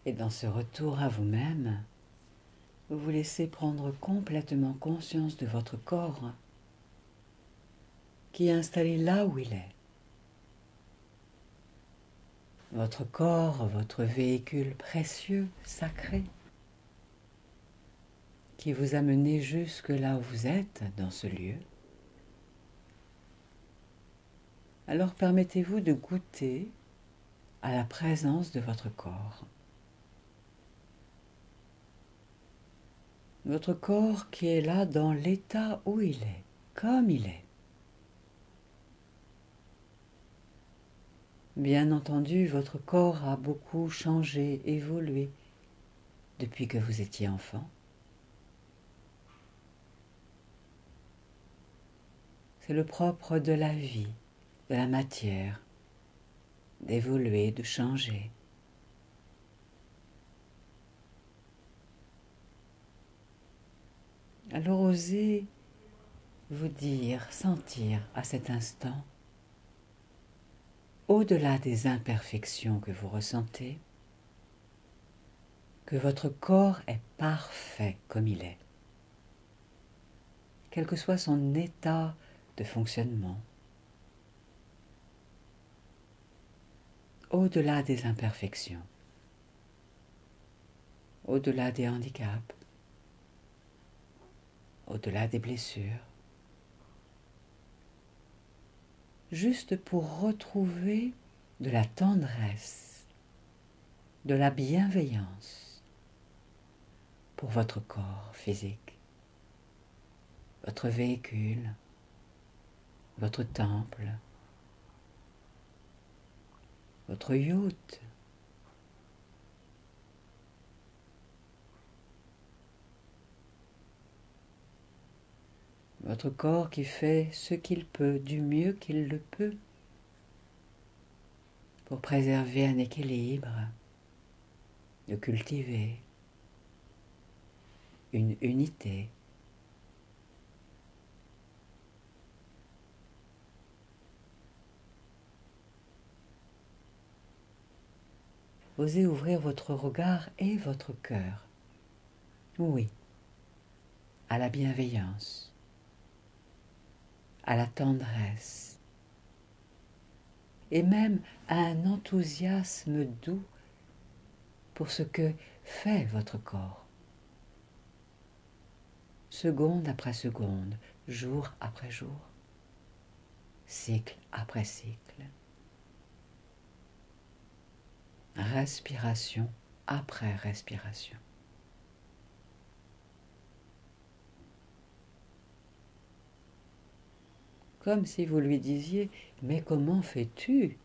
Et dans ce retour à vous-même, vous vous laissez prendre complètement conscience de votre corps qui est installé là où il est. Votre corps, votre véhicule précieux, sacré, qui vous a mené jusque là où vous êtes, dans ce lieu. Alors permettez-vous de goûter à la présence de votre corps. Votre corps qui est là dans l'état où il est, comme il est. Bien entendu, votre corps a beaucoup changé, évolué depuis que vous étiez enfant. C'est le propre de la vie, de la matière, d'évoluer, de changer. Alors osez vous dire, sentir à cet instant, au-delà des imperfections que vous ressentez, que votre corps est parfait comme il est, quel que soit son état de fonctionnement, au-delà des imperfections, au-delà des handicaps, au-delà des blessures, juste pour retrouver de la tendresse, de la bienveillance pour votre corps physique, votre véhicule, votre temple, votre yacht, votre corps qui fait ce qu'il peut, du mieux qu'il le peut, pour préserver un équilibre, de cultiver une unité. Osez ouvrir votre regard et votre cœur, oui, à la bienveillance, à la tendresse, et même à un enthousiasme doux pour ce que fait votre corps. Seconde après seconde, jour après jour, cycle après cycle, respiration après respiration. Comme si vous lui disiez « Mais comment fais-tu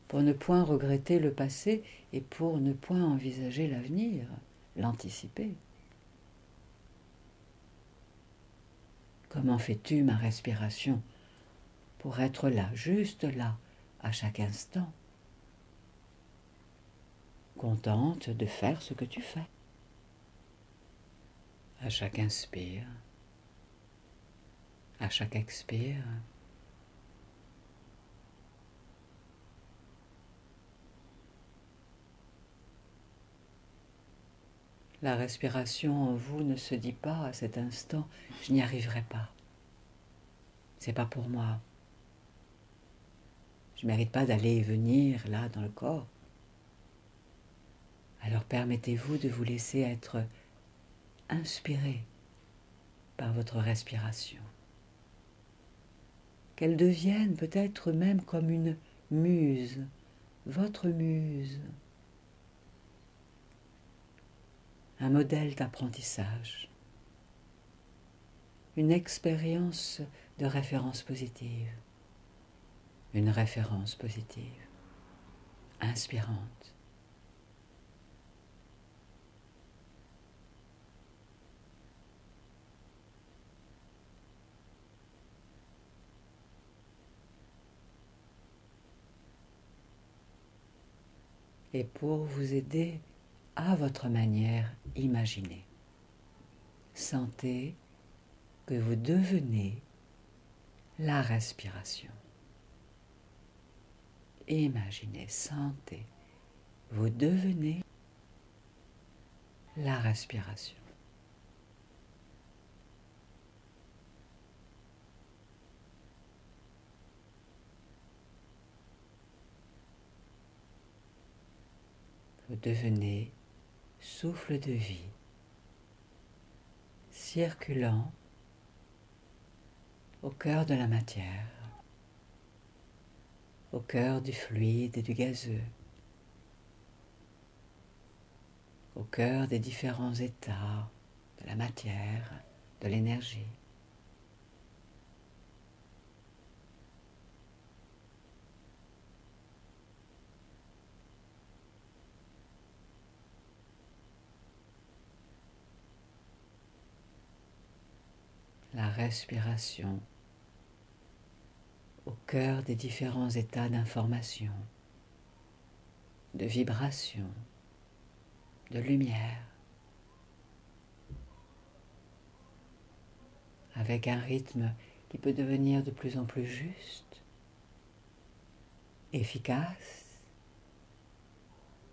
pour ne point regretter le passé et pour ne point envisager l'avenir, l'anticiper? Comment fais-tu ma respiration pour être là, juste là, à chaque instant, contente de faire ce que tu fais? À chaque inspire, à chaque expire, la respiration en vous ne se dit pas à cet instant « je n'y arriverai pas, c'est pas pour moi, je ne mérite pas d'aller et venir là dans le corps ». Alors permettez-vous de vous laisser être inspiré par votre respiration. Qu'elle devienne peut-être même comme une muse, votre muse, un modèle d'apprentissage, une expérience de référence positive, une référence positive, inspirante. Et pour vous aider à votre manière, imaginez. Sentez que vous devenez la respiration. Imaginez, sentez, vous devenez la respiration. Vous devenez souffle de vie, circulant au cœur de la matière, au cœur du fluide et du gazeux, au cœur des différents états de la matière, de l'énergie. La respiration au cœur des différents états d'information, de vibration, de lumière, avec un rythme qui peut devenir de plus en plus juste, efficace,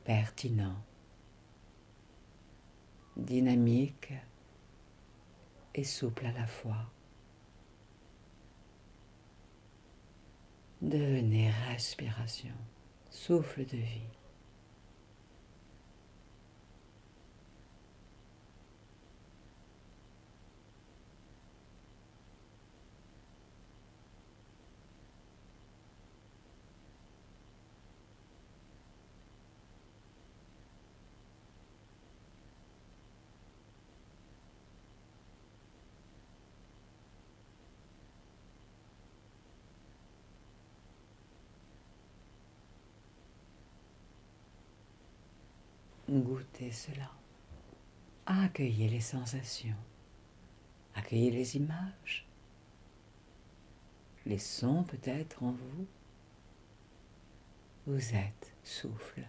pertinent, dynamique et souple à la fois. Devenez respiration, souffle de vie. Goûtez cela. Accueillez les sensations. Accueillez les images. Les sons peut-être en vous. Vous êtes souffle.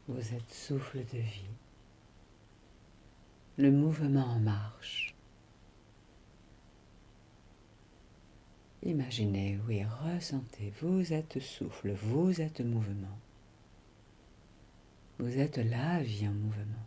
Vous êtes souffle de vie. Le mouvement en marche. Imaginez, oui, ressentez, vous êtes souffle, vous êtes mouvement. Vous êtes la vie en mouvement.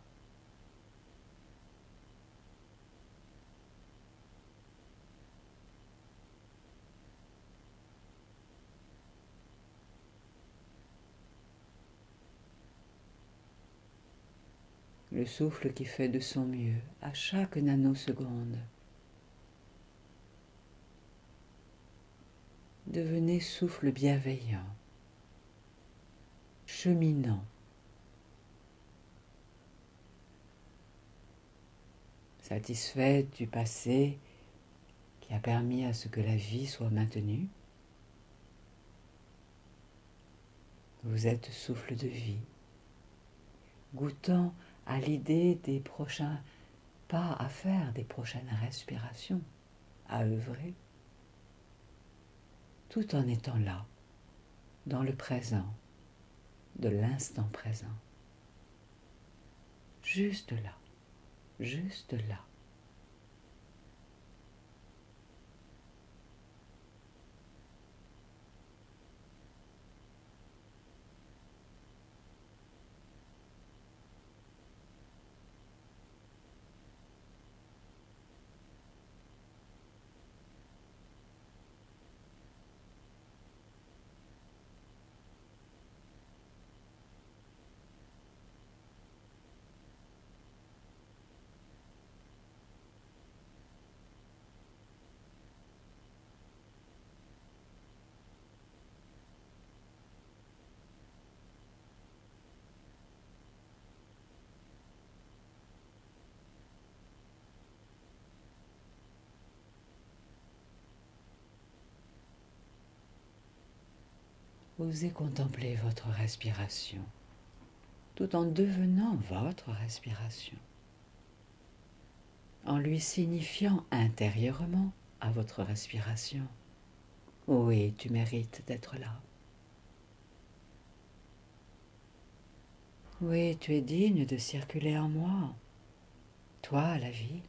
Le souffle qui fait de son mieux à chaque nanoseconde. Devenez souffle bienveillant, cheminant, satisfait du passé qui a permis à ce que la vie soit maintenue. Vous êtes souffle de vie, goûtant à l'idée des prochains pas à faire, des prochaines respirations à œuvrer, tout en étant là, dans le présent, de l'instant présent. Juste là, juste là. Osez contempler votre respiration, tout en devenant votre respiration, en lui signifiant intérieurement à votre respiration: oui, tu mérites d'être là. Oui, tu es digne de circuler en moi, toi, la vie.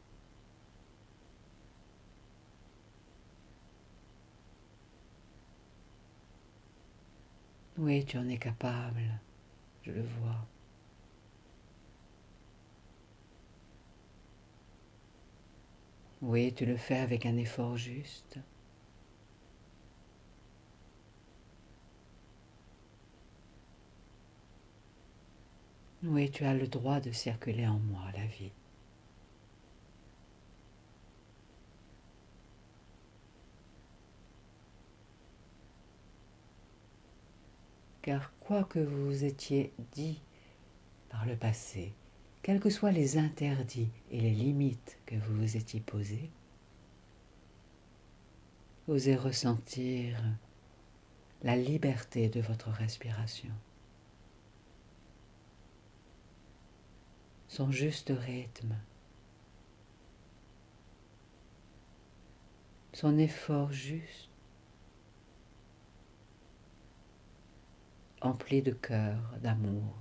Oui, tu en es capable, je le vois. Oui, tu le fais avec un effort juste. Oui, tu as le droit de circuler en moi, la vie. Car quoi que vous vous étiez dit par le passé, quels que soient les interdits et les limites que vous vous étiez posés, osez ressentir la liberté de votre respiration, son juste rythme, son effort juste, empli de cœur, d'amour,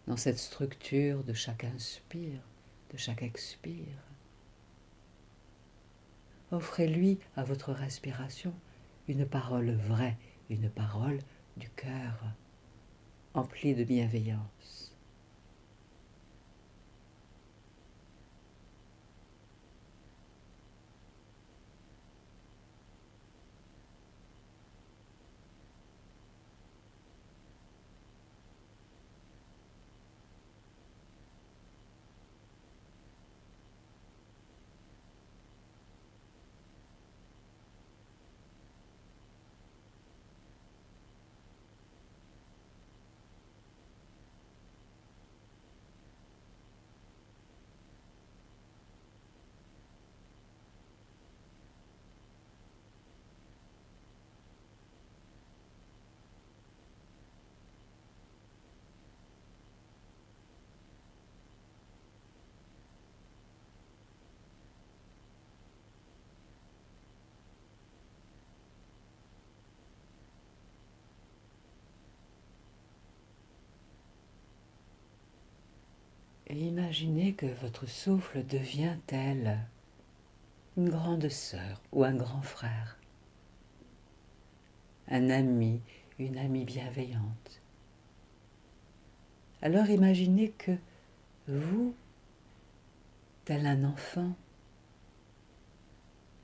dans cette structure de chaque inspire, de chaque expire. Offrez-lui à votre respiration une parole vraie, une parole du cœur, emplie de bienveillance. Et imaginez que votre souffle devient tel une grande sœur ou un grand frère, un ami, une amie bienveillante. Alors imaginez que vous, tel un enfant,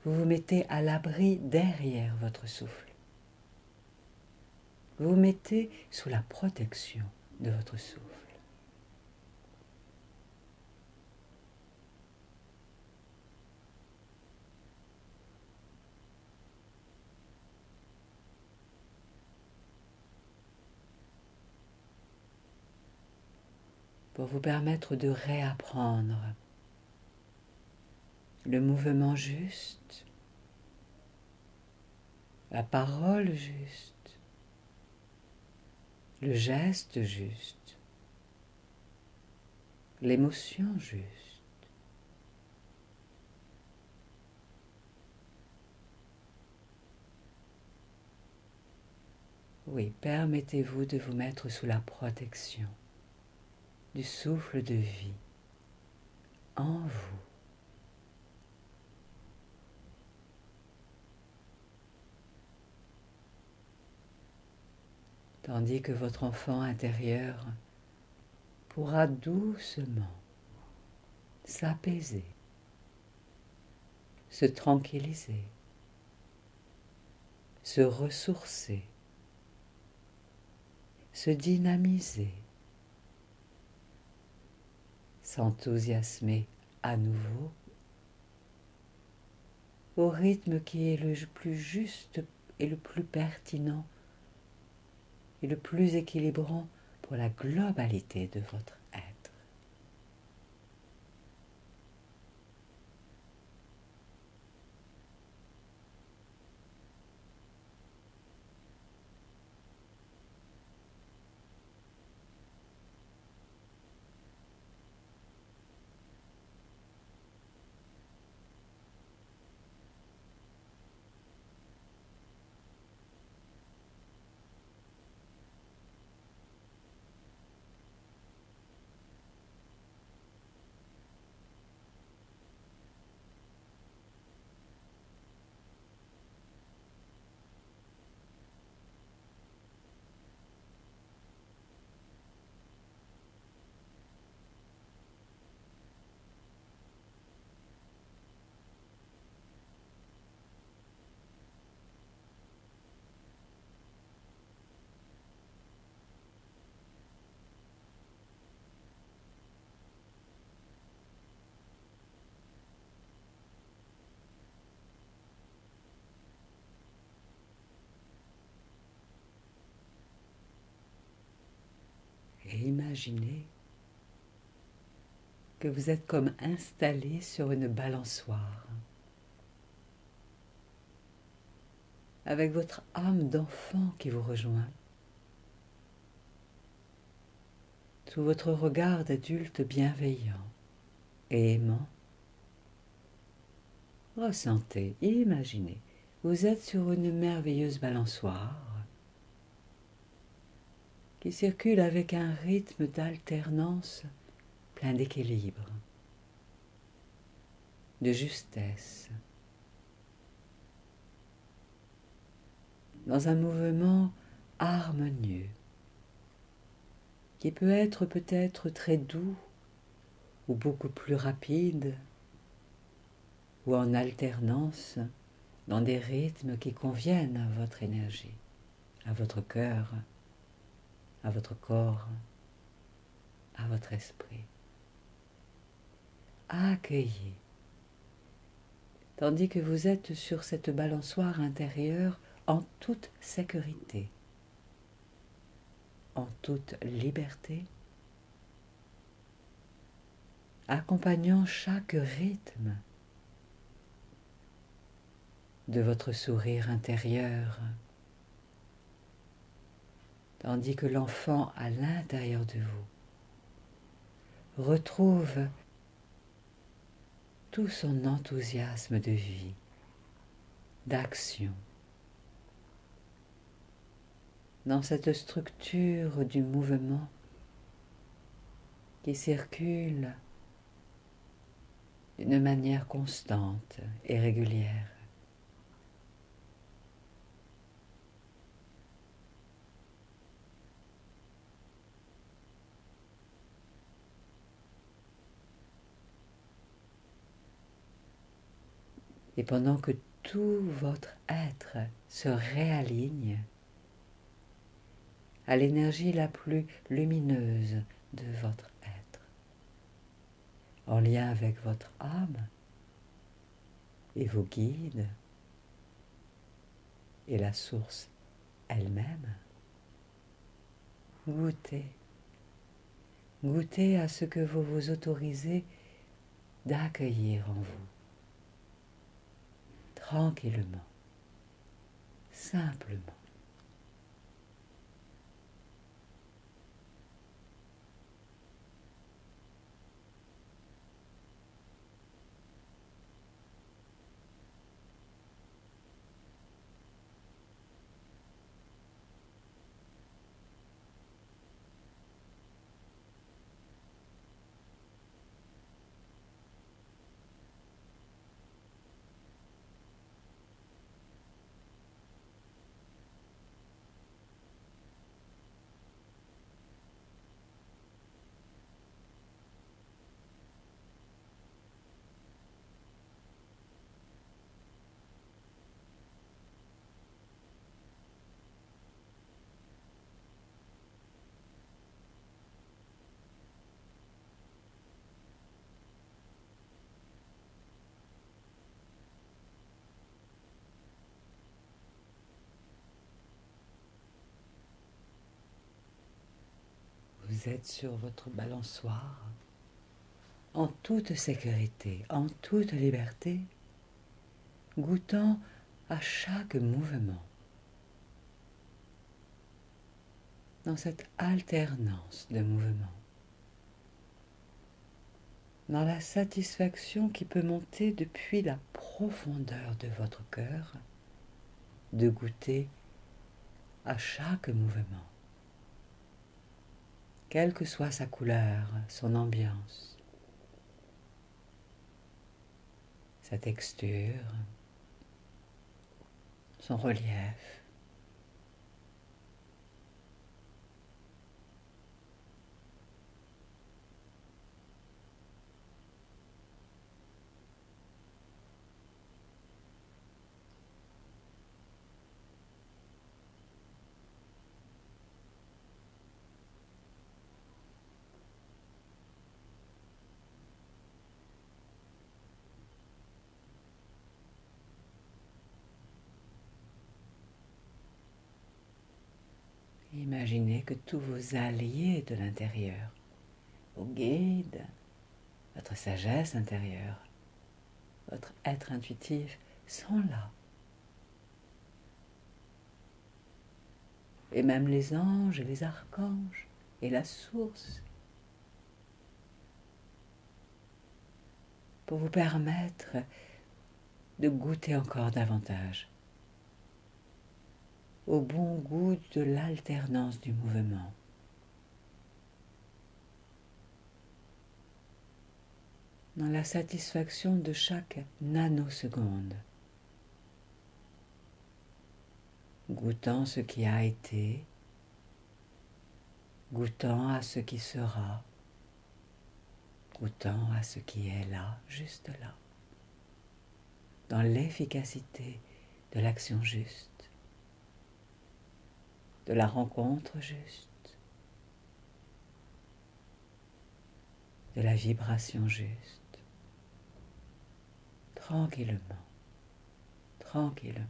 vous vous mettez à l'abri derrière votre souffle. Vous vous mettez sous la protection de votre souffle. Pour vous permettre de réapprendre le mouvement juste, la parole juste, le geste juste, l'émotion juste. Oui, permettez-vous de vous mettre sous la protection du souffle de vie en vous. Tandis que votre enfant intérieur pourra doucement s'apaiser, se tranquilliser, se ressourcer, se dynamiser, s'enthousiasmer à nouveau au rythme qui est le plus juste et le plus pertinent et le plus équilibrant pour la globalité de votre être. imaginez que vous êtes comme installé sur une balançoire, avec votre âme d'enfant qui vous rejoint, sous votre regard d'adulte bienveillant et aimant. Ressentez, imaginez, vous êtes sur une merveilleuse balançoire qui circule avec un rythme d'alternance plein d'équilibre, de justesse, dans un mouvement harmonieux qui peut être peut-être très doux ou beaucoup plus rapide ou en alternance dans des rythmes qui conviennent à votre énergie, à votre cœur, à votre corps, à votre esprit. Accueillez, tandis que vous êtes sur cette balançoire intérieure en toute sécurité, en toute liberté, accompagnant chaque rythme de votre sourire intérieur, tandis que l'enfant à l'intérieur de vous retrouve tout son enthousiasme de vie, d'action, dans cette structure du mouvement qui circule d'une manière constante et régulière. Et pendant que tout votre être se réaligne à l'énergie la plus lumineuse de votre être, en lien avec votre âme et vos guides et la source elle-même, goûtez, goûtez à ce que vous vous autorisez d'accueillir en vous, tranquillement, simplement. Vous êtes sur votre balançoire, en toute sécurité, en toute liberté, goûtant à chaque mouvement, dans cette alternance de mouvements, dans la satisfaction qui peut monter depuis la profondeur de votre cœur, de goûter à chaque mouvement, quelle que soit sa couleur, son ambiance, sa texture, son relief. imaginez que tous vos alliés de l'intérieur, vos guides, votre sagesse intérieure, votre être intuitif sont là. Et même les anges et les archanges et la source pour vous permettre de goûter encore davantage au bon goût de l'alternance du mouvement. Dans la satisfaction de chaque nanoseconde, goûtant ce qui a été, goûtant à ce qui sera, goûtant à ce qui est là, juste là, dans l'efficacité de l'action juste, de la rencontre juste, de la vibration juste, tranquillement, tranquillement.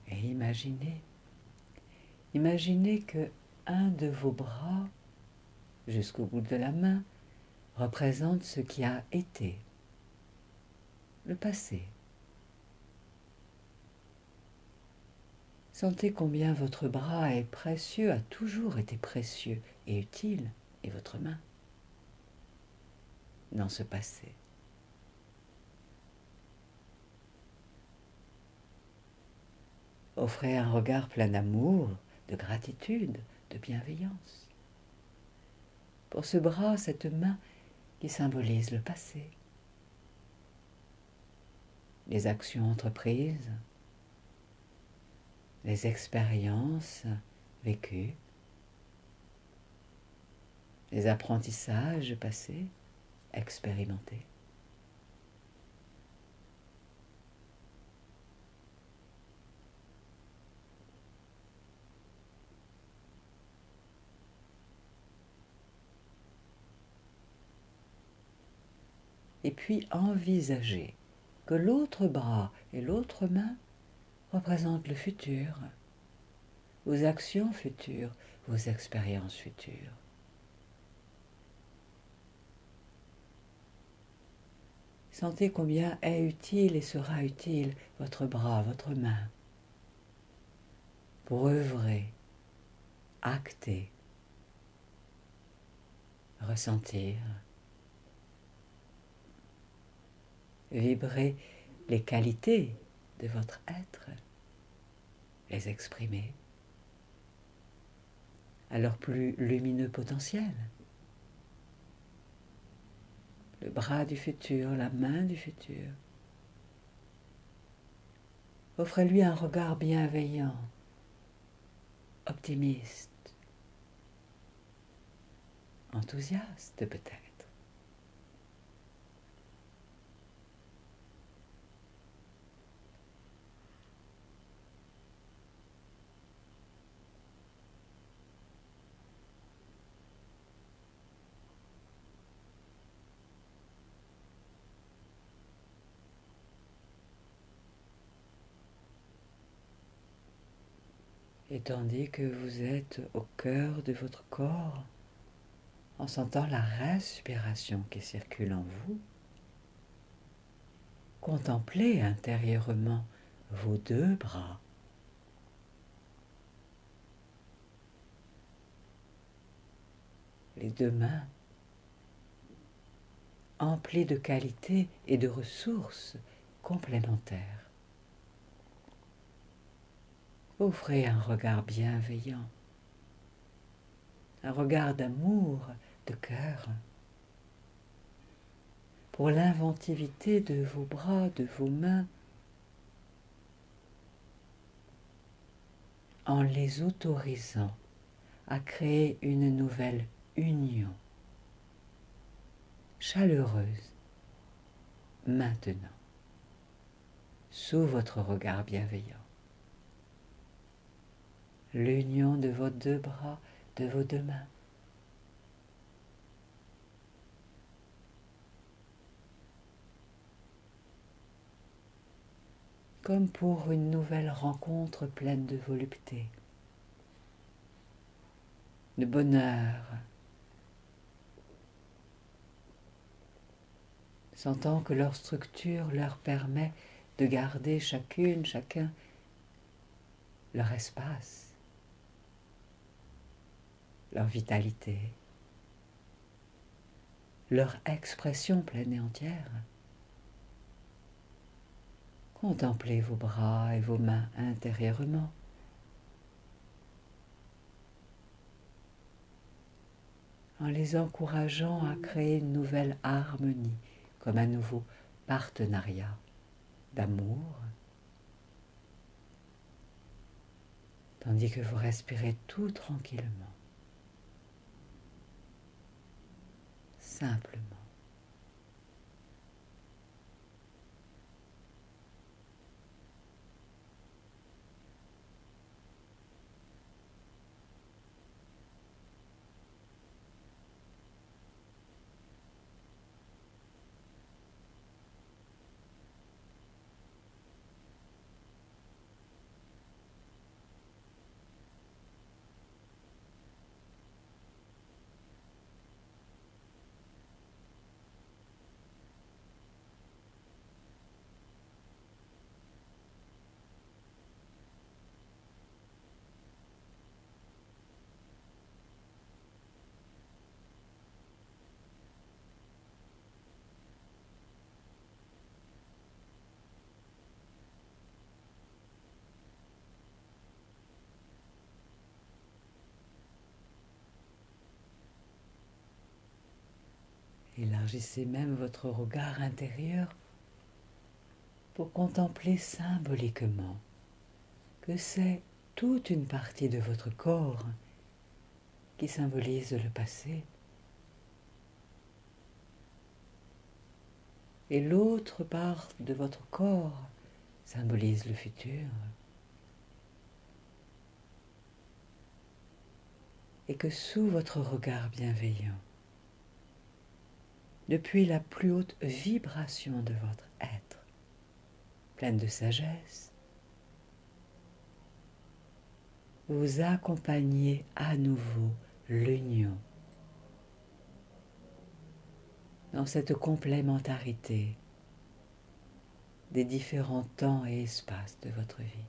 Et imaginez que un de vos bras, jusqu'au bout de la main, représente ce qui a été, le passé. Sentez combien votre bras est précieux, a toujours été précieux et utile, et votre main, dans ce passé. Offrez un regard plein d'amour, de gratitude, de bienveillance pour ce bras, cette main qui symbolise le passé, les actions entreprises, les expériences vécues, les apprentissages passés, expérimentés. Et puis envisagez que l'autre bras et l'autre main représentent le futur, vos actions futures, vos expériences futures. Sentez combien est utile et sera utile votre bras, votre main, pour œuvrer, acter, ressentir, vibrer les qualités de votre être, les exprimer à leur plus lumineux potentiel. Le bras du futur, la main du futur. Offrez-lui un regard bienveillant, optimiste, enthousiaste peut-être. Et tandis que vous êtes au cœur de votre corps, en sentant la respiration qui circule en vous, contemplez intérieurement vos deux bras, les deux mains, emplis de qualités et de ressources complémentaires. Offrez un regard bienveillant, un regard d'amour, de cœur, pour l'inventivité de vos bras, de vos mains, en les autorisant à créer une nouvelle union chaleureuse, maintenant, sous votre regard bienveillant. L'union de vos deux bras, de vos deux mains. Comme pour une nouvelle rencontre pleine de volupté, de bonheur, sentant que leur structure leur permet de garder chacune, chacun, leur espace, leur vitalité, leur expression pleine et entière. Contemplez vos bras et vos mains intérieurement. En les encourageant à créer une nouvelle harmonie, comme un nouveau partenariat d'amour, tandis que vous respirez tout tranquillement, simplement. Élargissez même votre regard intérieur pour contempler symboliquement que c'est toute une partie de votre corps qui symbolise le passé et l'autre part de votre corps symbolise le futur, et que sous votre regard bienveillant, depuis la plus haute vibration de votre être, pleine de sagesse, vous accompagnez à nouveau l'union dans cette complémentarité des différents temps et espaces de votre vie.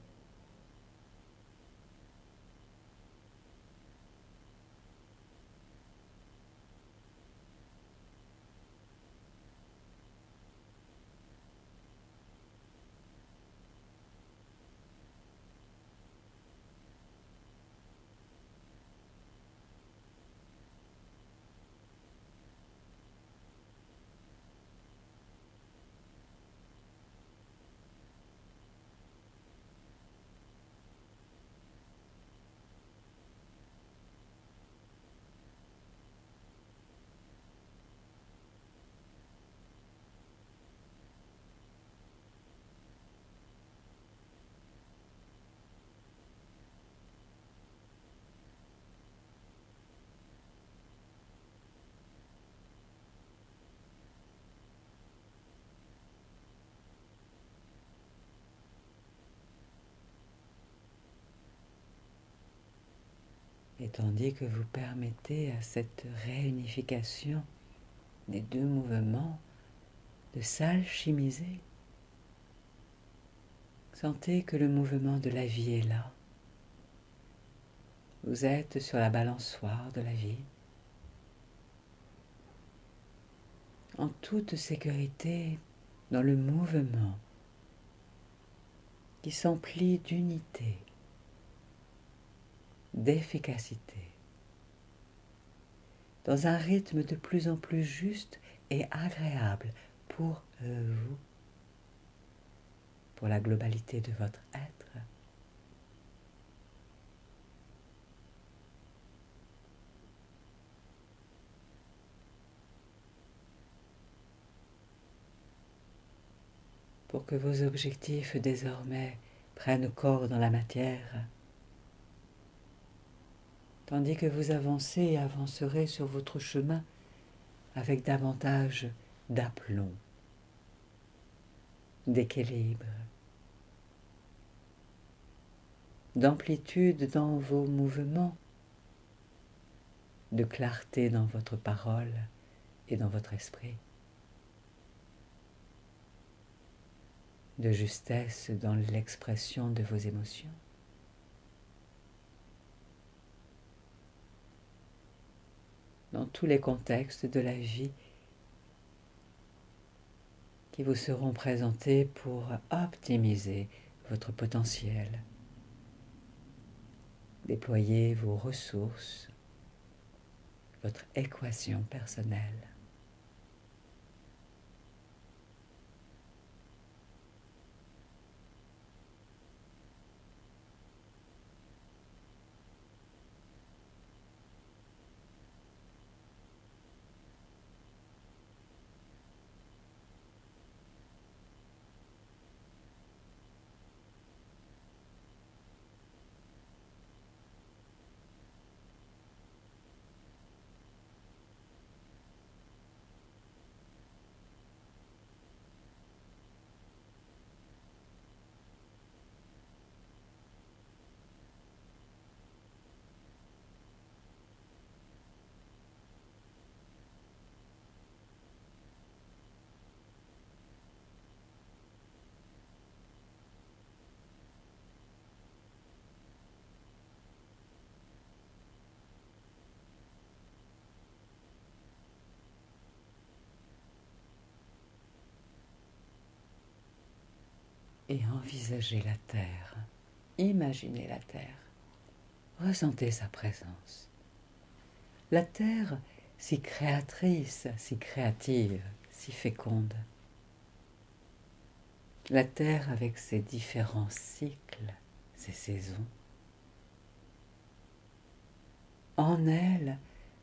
Et tandis que vous permettez à cette réunification des deux mouvements de s'alchimiser, Sentez que le mouvement de la vie est là. Vous êtes sur la balançoire de la vie, en toute sécurité dans le mouvement qui s'emplit d'unité, d'efficacité, dans un rythme de plus en plus juste et agréable pour vous, pour la globalité de votre être. Pour que vos objectifs désormais prennent corps dans la matière, tandis que vous avancez et avancerez sur votre chemin avec davantage d'aplomb, d'équilibre, d'amplitude dans vos mouvements, de clarté dans votre parole et dans votre esprit, de justesse dans l'expression de vos émotions. Dans tous les contextes de la vie qui vous seront présentés pour optimiser votre potentiel, déployer vos ressources, votre équation personnelle. Et envisagez la terre, imaginez la terre, ressentez sa présence. La terre, si créatrice, si créative, si féconde. La terre avec ses différents cycles, ses saisons. En elle,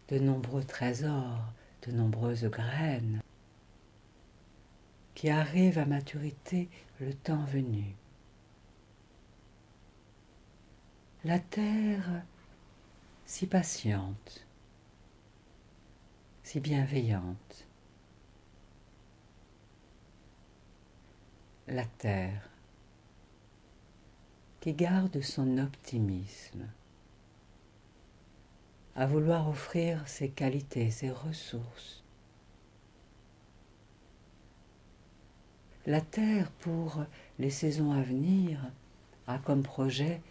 de nombreux trésors, de nombreuses graines qui arrivent à maturité le temps venu. La terre, si patiente, si bienveillante. La terre, qui garde son optimisme, à vouloir offrir ses qualités, ses ressources. La terre, pour les saisons à venir, a comme projet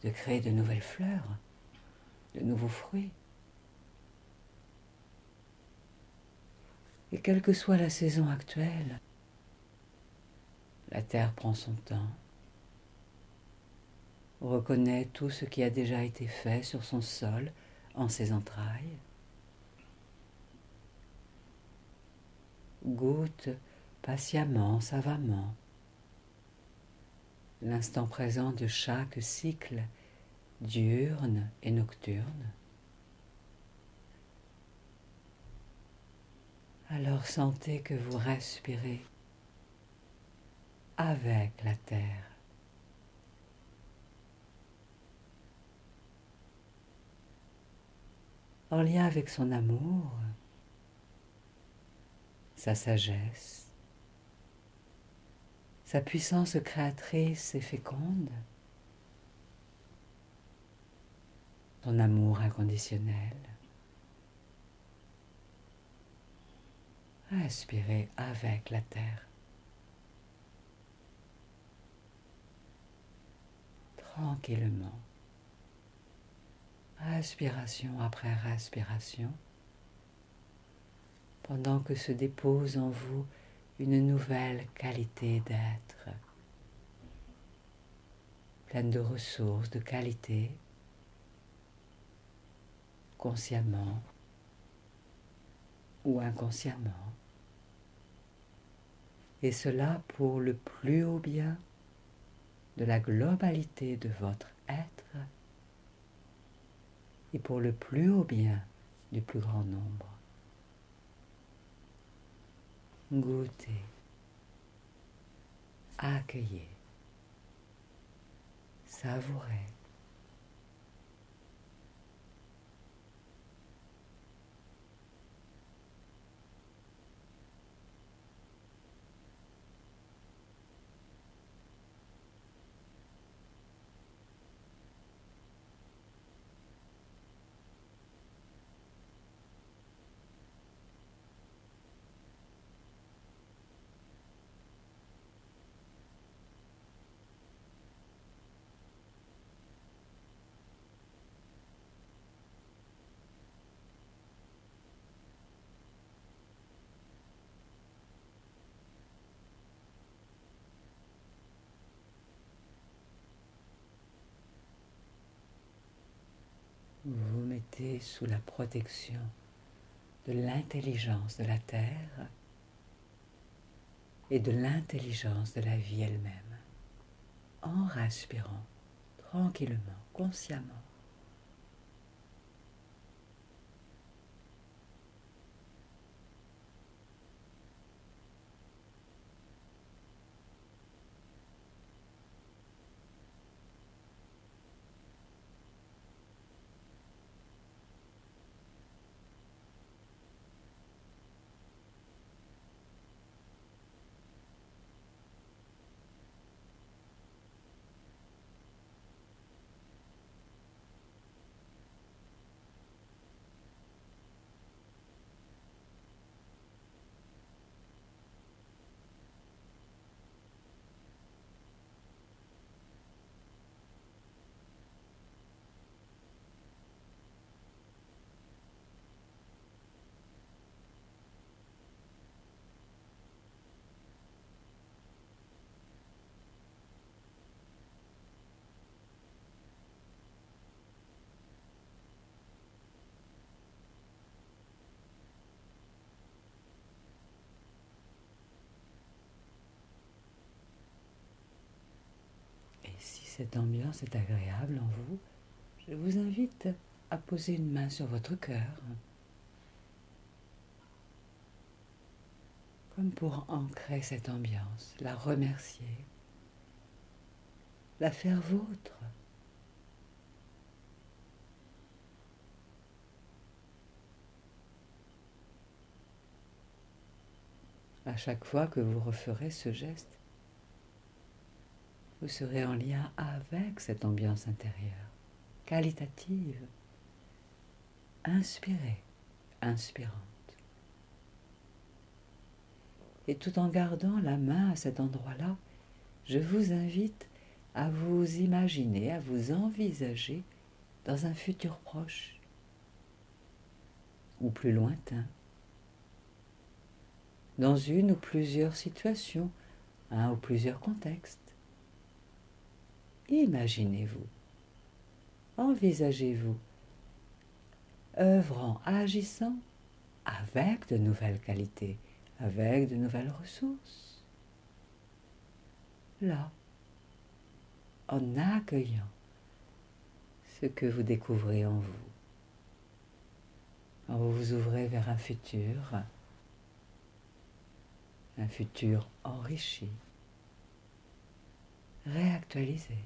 de créer de nouvelles fleurs, de nouveaux fruits. Et quelle que soit la saison actuelle, la terre prend son temps, reconnaît tout ce qui a déjà été fait sur son sol, en ses entrailles, goûte patiemment, savamment, l'instant présent de chaque cycle diurne et nocturne. Alors sentez que vous respirez avec la terre. En lien avec son amour, sa sagesse, sa puissance créatrice et féconde, son amour inconditionnel. Respirez avec la terre. tranquillement, respiration après respiration, pendant que se dépose en vous une nouvelle qualité d'être, pleine de ressources, de qualité, consciemment ou inconsciemment, et cela pour le plus haut bien de la globalité de votre être et pour le plus haut bien du plus grand nombre. Goûtez, accueillez, savourez. Vous vous mettez sous la protection de l'intelligence de la Terre et de l'intelligence de la vie elle-même, en respirant tranquillement, consciemment. Et si cette ambiance est agréable en vous, je vous invite à poser une main sur votre cœur, comme pour ancrer cette ambiance, la remercier, la faire vôtre. À chaque fois que vous referez ce geste, vous serez en lien avec cette ambiance intérieure, qualitative, inspirée, inspirante. Et tout en gardant la main à cet endroit-là, je vous invite à vous imaginer, à vous envisager dans un futur proche ou plus lointain, dans une ou plusieurs situations, un ou plusieurs contextes. Imaginez-vous, envisagez-vous, œuvrant, agissant avec de nouvelles qualités, avec de nouvelles ressources. Là, en accueillant ce que vous découvrez en vous, quand vous vous ouvrez vers un futur enrichi, réactualisé.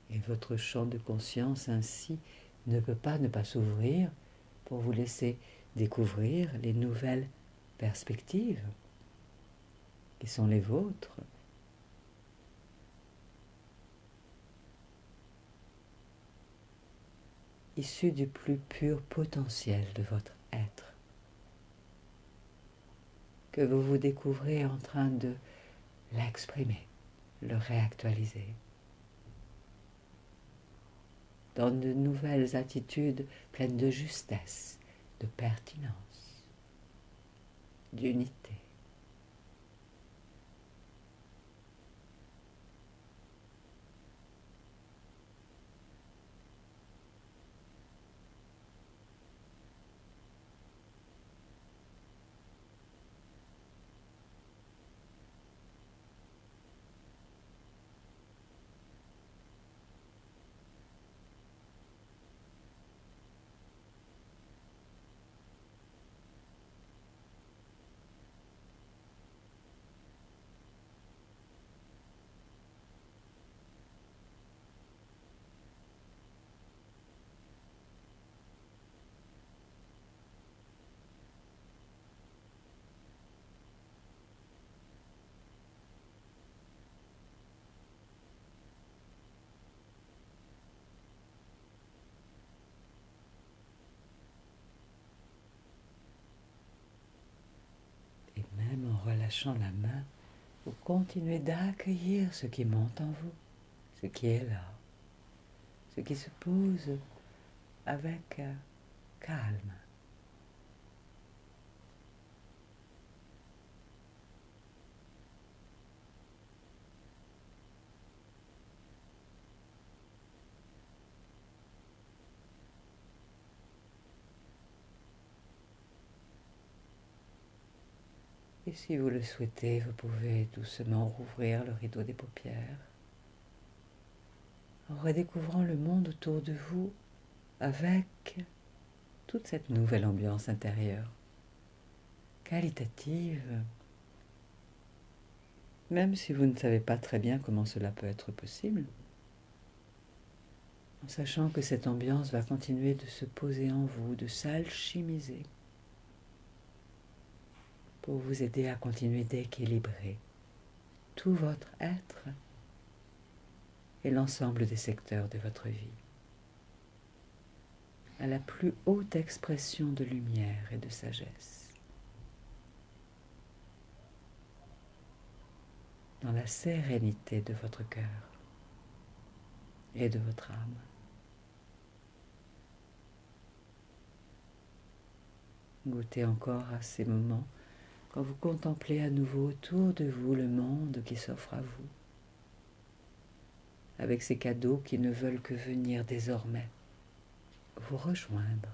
Et votre champ de conscience ainsi ne peut pas ne pas s'ouvrir pour vous laisser découvrir les nouvelles perspectives qui sont les vôtres. Issues du plus pur potentiel de votre être, que vous vous découvrez en train de l'exprimer, le réactualiser, dans de nouvelles attitudes pleines de justesse, de pertinence, d'unité. Et même en relâchant la main, vous continuez d'accueillir ce qui monte en vous, ce qui est là, ce qui se pose avec calme. Et si vous le souhaitez, vous pouvez doucement rouvrir le rideau des paupières, en redécouvrant le monde autour de vous avec toute cette nouvelle ambiance intérieure, qualitative, même si vous ne savez pas très bien comment cela peut être possible, en sachant que cette ambiance va continuer de se poser en vous, de s'alchimiser, pour vous aider à continuer d'équilibrer tout votre être et l'ensemble des secteurs de votre vie, à la plus haute expression de lumière et de sagesse, dans la sérénité de votre cœur et de votre âme. Goûtez encore à ces moments quand vous contemplez à nouveau autour de vous le monde qui s'offre à vous, avec ces cadeaux qui ne veulent que venir désormais vous rejoindre.